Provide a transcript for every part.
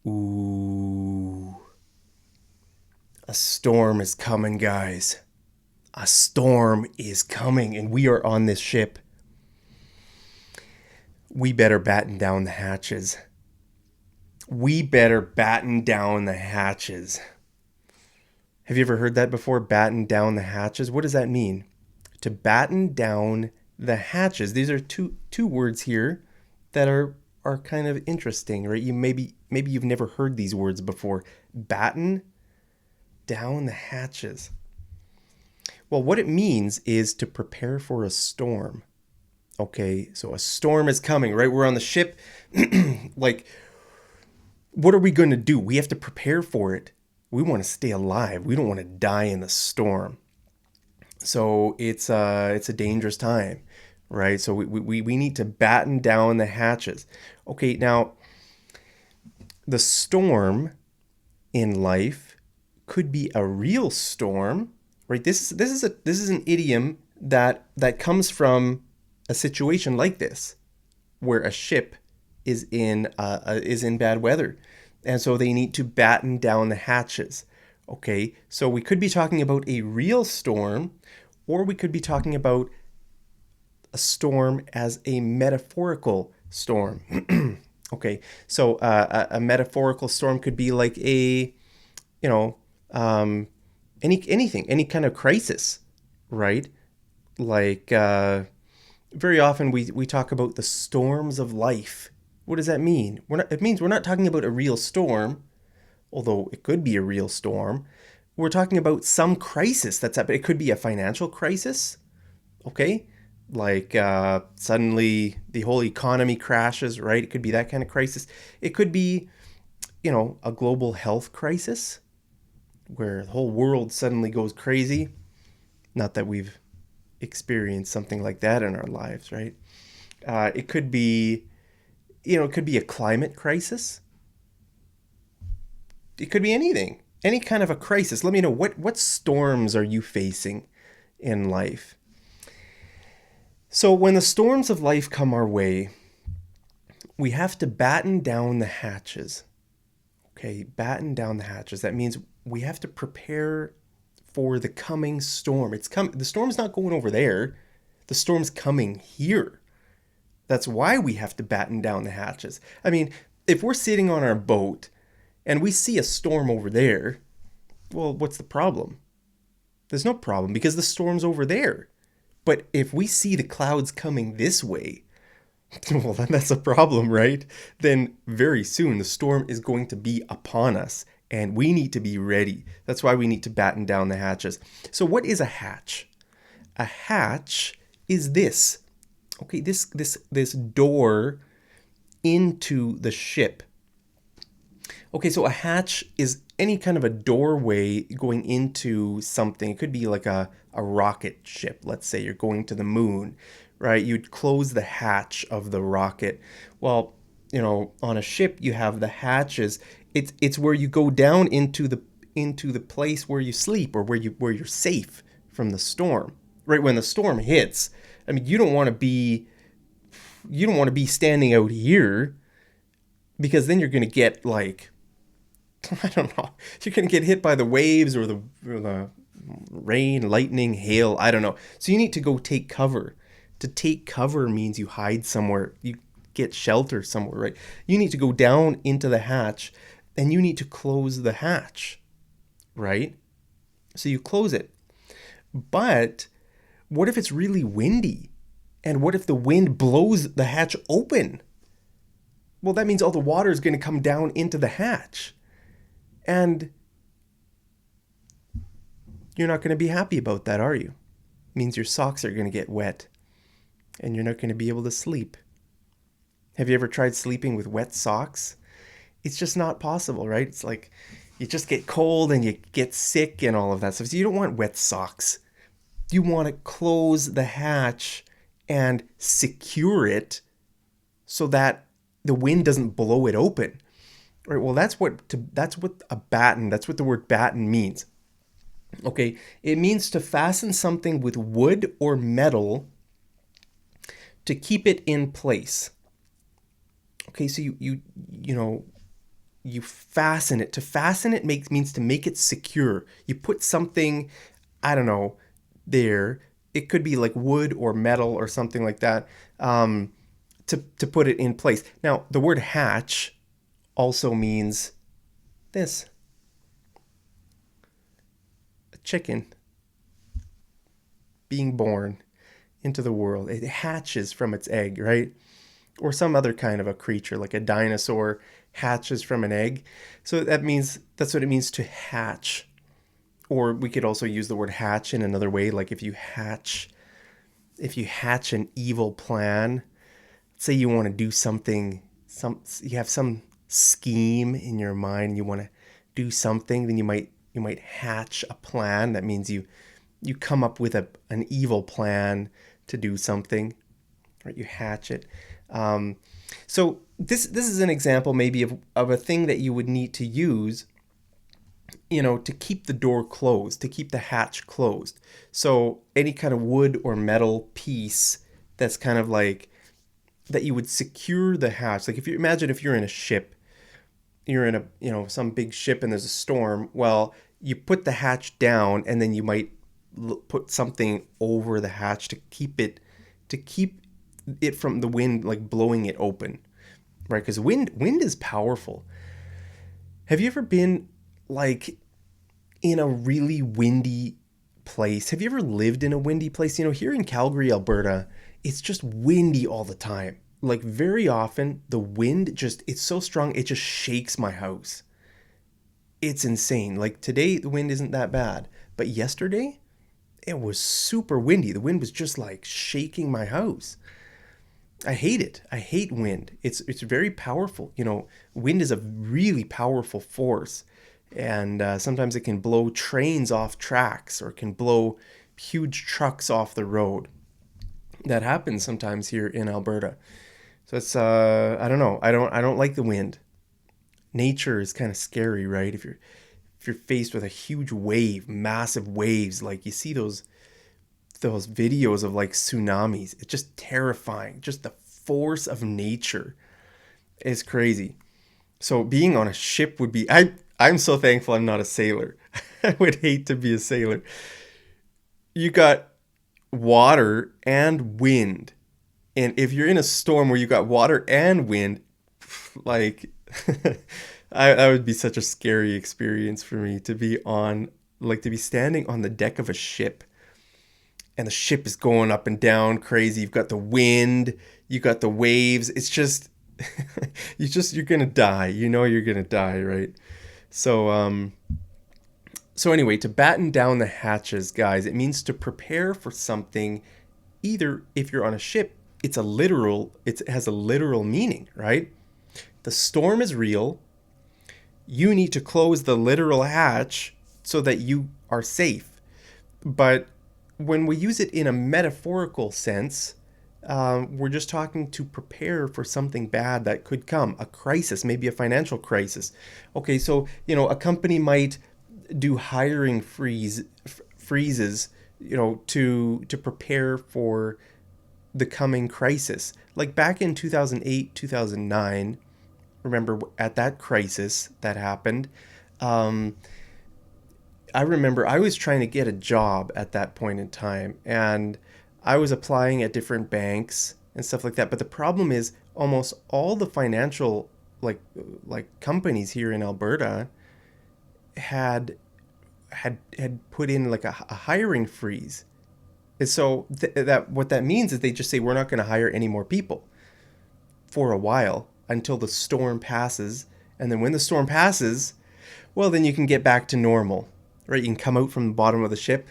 Ooh, a storm is coming, guys. A storm is coming, and we are on this ship. We better batten down the hatches. We better batten down the hatches. Have you ever heard that before? Batten down the hatches? What does that mean? To batten down the hatches. These are two words here that are kind of interesting, right? You maybe you've never heard these words before. Batten down the hatches. Well, what it means is to prepare for a storm. Okay, so a storm is coming, right? We're on the ship. Like, what are we going to do? We have to prepare for it. We want to stay alive. We don't want to die in the storm. So it's a dangerous time, right? So we need to batten down the hatches. Okay, now the storm in life could be a real storm, right? This is an idiom that comes from a situation like this, where a ship is in bad weather, and so they need to batten down the hatches. Okay, so we could be talking about a real storm, or we could be talking about a storm as a metaphorical storm. Okay, so a metaphorical storm could be like you know, um, any kind of crisis, right? Like very often we talk about the storms of life. What does that mean? It means we're not talking about a real storm, although it could be a real storm. We're talking about some crisis that's happening. It could be a financial crisis, okay? Like suddenly the whole economy crashes, right? It could be that kind of crisis. It could be, a global health crisis where the whole world suddenly goes crazy. Not that we've experienced something like that in our lives, right? It could be, it could be a climate crisis. It could be anything, any kind of a crisis. Let me know what storms are you facing in life. So when the storms of life come our way, we have to batten down the hatches. Okay, batten down the hatches. That means we have to prepare for the coming storm. It's coming. The storm's not going over there. The storm's coming here. That's why we have to batten down the hatches. I mean, if we're sitting on our boat and we see a storm over there, well, what's the problem? There's no problem because the storm's over there. But if we see the clouds coming this way, well, then that's a problem, right? Then very soon the storm is going to be upon us and we need to be ready. That's why we need to batten down the hatches. So, what is a hatch? A hatch is this. Okay, this door into the ship. Okay, so a hatch is any kind of a doorway going into something. It could be like a rocket ship. Let's say you're going to the moon, right? You'd close the hatch of the rocket. Well, on a ship you have the hatches. It's where you go down into the place where you sleep or where you're safe from the storm. Right when the storm hits, I mean, you don't want to be standing out here because then you're going to get like I don't know. You're going to get hit by the waves or the rain, lightning, hail. I don't know. So you need to go take cover. To take cover means you hide somewhere. You get shelter somewhere, right? You need to go down into the hatch and you need to close the hatch, right? So you close it. But what if it's really windy? And what if the wind blows the hatch open? Well, that means all the water is going to come down into the hatch. And you're not going to be happy about that, are you? It means your socks are going to get wet and you're not going to be able to sleep. Have you ever tried sleeping with wet socks? It's just not possible, right? It's like you just get cold and you get sick and all of that stuff. So you don't want wet socks. You want to close the hatch and secure it so that the wind doesn't blow it open. Right? Well, that's what a batten. That's what the word batten means. Okay, it means to fasten something with wood or metal to keep it in place. Okay, so you know you fasten it. To fasten it means to make it secure. You put something, I don't know, there. It could be like wood or metal or something like that, to put it in place. Now, the word hatch also means this: a chicken being born into the world. It hatches from its egg, right? Or some other kind of a creature, like a dinosaur hatches from an egg. So that means that's what it means to hatch. Or we could also use the word hatch in another way, like if you hatch an evil plan, say you want to do something, you have some scheme in your mind, you want to do something, then you might hatch a plan. That means you come up with an evil plan to do something, right? You hatch it. So this is an example maybe of a thing that you would need to use, to keep the door closed, to keep the hatch closed. So any kind of wood or metal piece that's kind of like that you would secure the hatch. Like if you imagine if you're in a ship, you're in some big ship and there's a storm. Well, you put the hatch down and then you might put something over the hatch to keep it from the wind like blowing it open, right? Because wind is powerful. Have you ever been like in a really windy place? Have you ever lived in a windy place? Here in Calgary, Alberta, it's just windy all the time. Like very often the wind it's so strong it just shakes my house. It's insane. Like today the wind isn't that bad, but yesterday it was super windy. The wind was just like shaking my house. I hate it. I hate wind. It's very powerful. Wind is a really powerful force, and sometimes it can blow trains off tracks or it can blow huge trucks off the road. That happens sometimes here in Alberta. So it's I don't know. I don't like the wind. Nature is kind of scary, right? If you're faced with a huge wave, massive waves, like you see those videos of like tsunamis, it's just terrifying. Just the force of nature is crazy. So being on a ship would be I'm so thankful I'm not a sailor. I would hate to be a sailor. You got water and wind. And if you're in a storm where you got water and wind, like that would be such a scary experience for me to be standing on the deck of a ship and the ship is going up and down crazy. You've got the wind, you got the waves. It's just you're going to die. You're going to die, right? So anyway, to batten down the hatches, guys, it means to prepare for something. Either if you're on a ship, it has a literal meaning, right? The storm is real. You need to close the literal hatch so that you are safe. But when we use it in a metaphorical sense, we're just talking to prepare for something bad that could come, a crisis, maybe a financial crisis. Okay, so, a company might do hiring freezes, to prepare for the coming crisis. Like back in 2008, 2009, remember at that crisis that happened, I remember I was trying to get a job at that point in time, and I was applying at different banks and stuff like that. But the problem is almost all the financial like companies here in Alberta had put in like a hiring freeze. And so that what that means is they just say we're not going to hire any more people for a while until the storm passes. And then when the storm passes, well, then you can get back to normal, right? You can come out from the bottom of the ship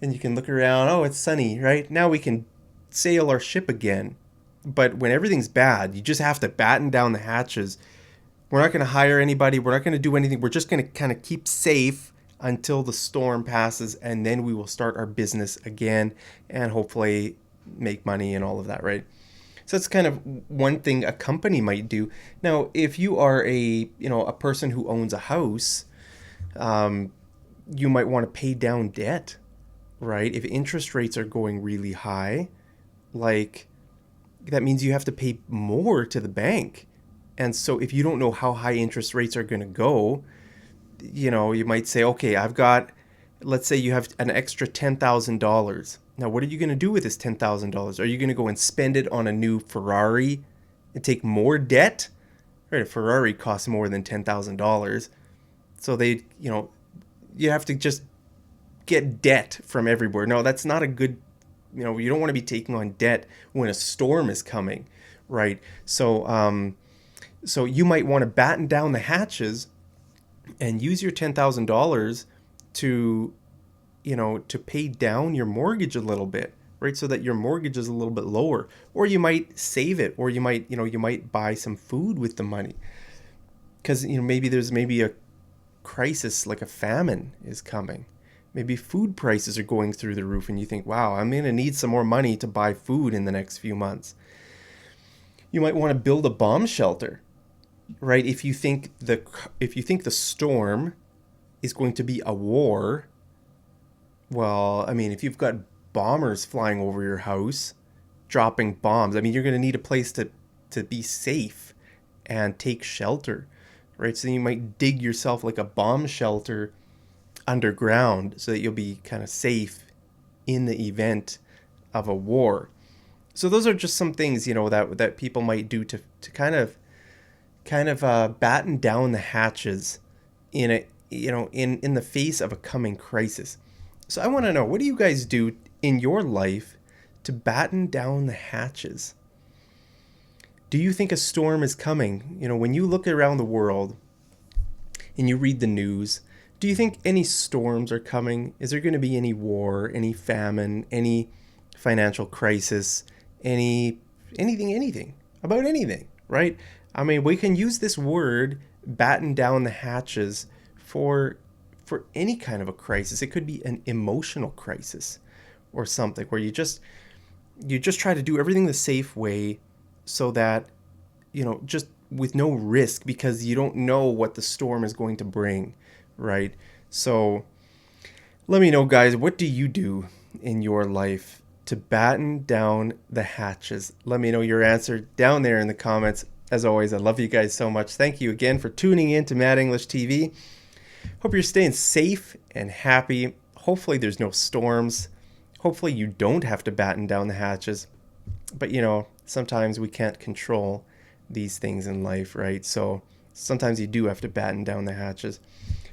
and you can look around. Oh, it's sunny, right? Now we can sail our ship again. But when everything's bad, you just have to batten down the hatches. We're not going to hire anybody. We're not going to do anything. We're just going to kind of keep safe until the storm passes, and then we will start our business again and hopefully make money and all of that, right? So that's kind of one thing a company might do. Now, if you are a person who owns a house, you might want to pay down debt, right? If interest rates are going really high, like that means you have to pay more to the bank. And so if you don't know how high interest rates are going to go, you might say, okay, let's say you have an extra $10,000. Now, what are you going to do with this $10,000? Are you going to go and spend it on a new Ferrari and take more debt? Right, a Ferrari costs more than $10,000. So you have to just get debt from everywhere. No, that's not a good, you don't want to be taking on debt when a storm is coming, right? So you might want to batten down the hatches and use your $10,000 to, to pay down your mortgage a little bit, right? So that your mortgage is a little bit lower, or you might save it, or you might buy some food with the money, because maybe a crisis like a famine is coming. Maybe food prices are going through the roof, and you think, wow, I'm going to need some more money to buy food in the next few months. You might want to build a bomb shelter, right? If you think the storm is going to be a war, well, I mean, if you've got bombers flying over your house, dropping bombs, I mean, you're going to need a place to be safe and take shelter, right? So you might dig yourself like a bomb shelter underground so that you'll be kind of safe in the event of a war. So those are just some things, that people might do to kind of batten down the hatches in the face of a coming crisis. So I want to know, what do you guys do in your life to batten down the hatches? Do you think a storm is coming? When you look around the world and you read the news, do you think any storms are coming? Is there going to be any war, any famine, any financial crisis, anything about anything, right? I mean, we can use this word, batten down the hatches, for any kind of a crisis. It could be an emotional crisis or something where you just try to do everything the safe way, so that, just with no risk, because you don't know what the storm is going to bring, right? So let me know, guys, what do you do in your life to batten down the hatches? Let me know your answer down there in the comments. As always, I love you guys so much. Thank you again for tuning in to Mad English TV. Hope you're staying safe and happy. Hopefully there's no storms. Hopefully you don't have to batten down the hatches. But sometimes we can't control these things in life, right? So sometimes you do have to batten down the hatches.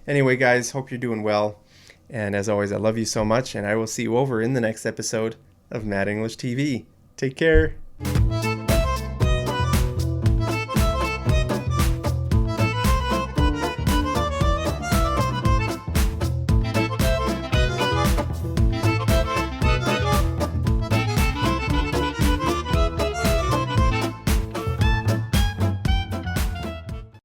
Anyway, guys, hope you're doing well. And as always, I love you so much, and I will see you over in the next episode of Mad English TV. Take care.